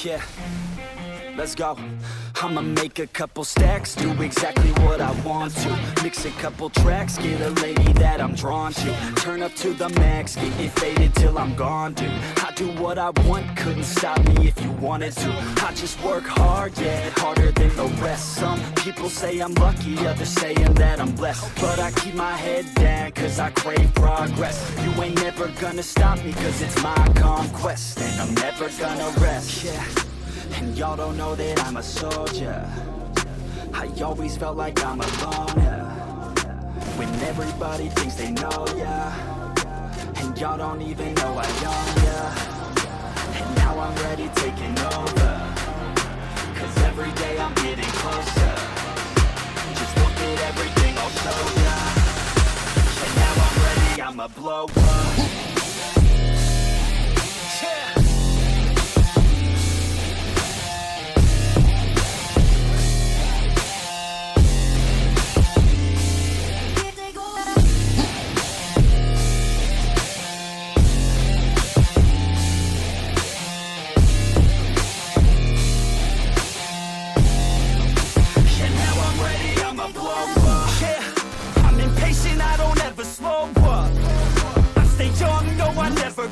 Yeah, let's go. I'ma make a couple stacks, do exactly what I want to. Mix a couple tracks, get a lady that I'm drawn to. Turn up to the max, get it faded till I'm gone, dude. I do what I want, couldn't stop me if you wanted to. I just work hard, yeah, harder than the rest. Some people say I'm lucky, others saying that I'm blessed. But I keep my head down, cause I crave progress. You ain't never gonna stop me, cause it's my conquest. And I'm never gonna rest, yeah. And y'all don't know that I'm a soldier. I always felt like I'm alone, yeah. When everybody thinks they know, yeah. And y'all don't even know I own, yeah. And now I'm ready taking over, cause every day I'm getting closer. Just look at everything I'll show ya. And now I'm ready, I'ma blow up.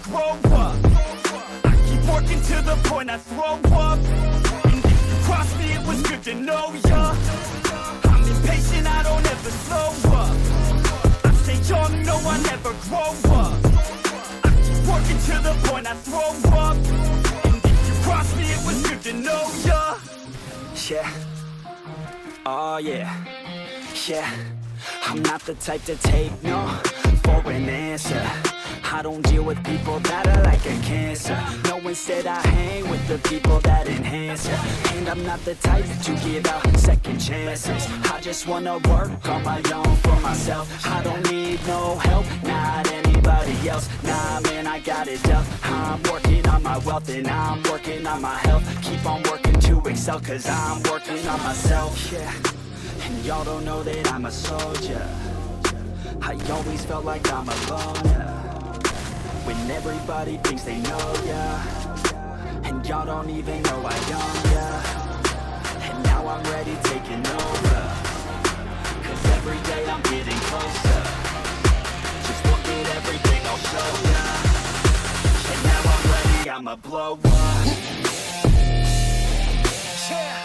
Grow up. I keep working to the point I throw up. And if you cross me, it was good to know ya. I'm impatient, I don't ever slow up. I stay young, no, I never grow up. I keep working to the point I throw up. And if you cross me, it was good to know ya. Yeah. Oh yeah. Yeah. I'm not the type to take no for an answer. I don't deal with people that are like a cancer. No, instead I hang with the people that enhance ya. And I'm not the type to give out second chances. I just wanna work on my own for myself. I don't need no help, not anybody else. Nah, man, I got it dealt. I'm working on my wealth and I'm working on my health. Keep on working to excel, cause I'm working on myself. Yeah, and y'all don't know that I'm a soldier. I always felt like I'm alone, yeah. When everybody thinks they know ya. And y'all don't even know I own ya. And now I'm ready taking over, cause every day I'm getting closer. Just look at everything I'll show ya. And now I'm ready, I'ma blow up. Yeah.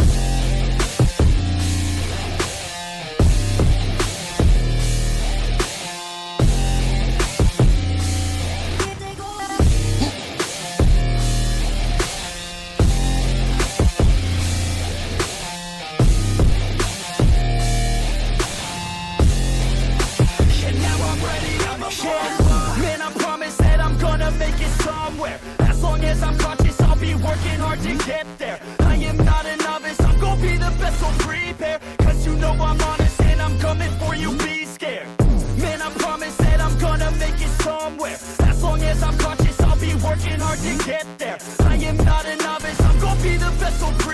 Man, I promise that I'm gonna make it somewhere. As long as I'm conscious, I'll be working hard to get there. I am not a novice, I'm gonna be the best, so prepare. Cause you know I'm honest and I'm coming for you, be scared. Man, I promise that I'm gonna make it somewhere. As long as I'm conscious, I'll be working hard to get there. I am not a novice, I'm gonna be the best, so prepare.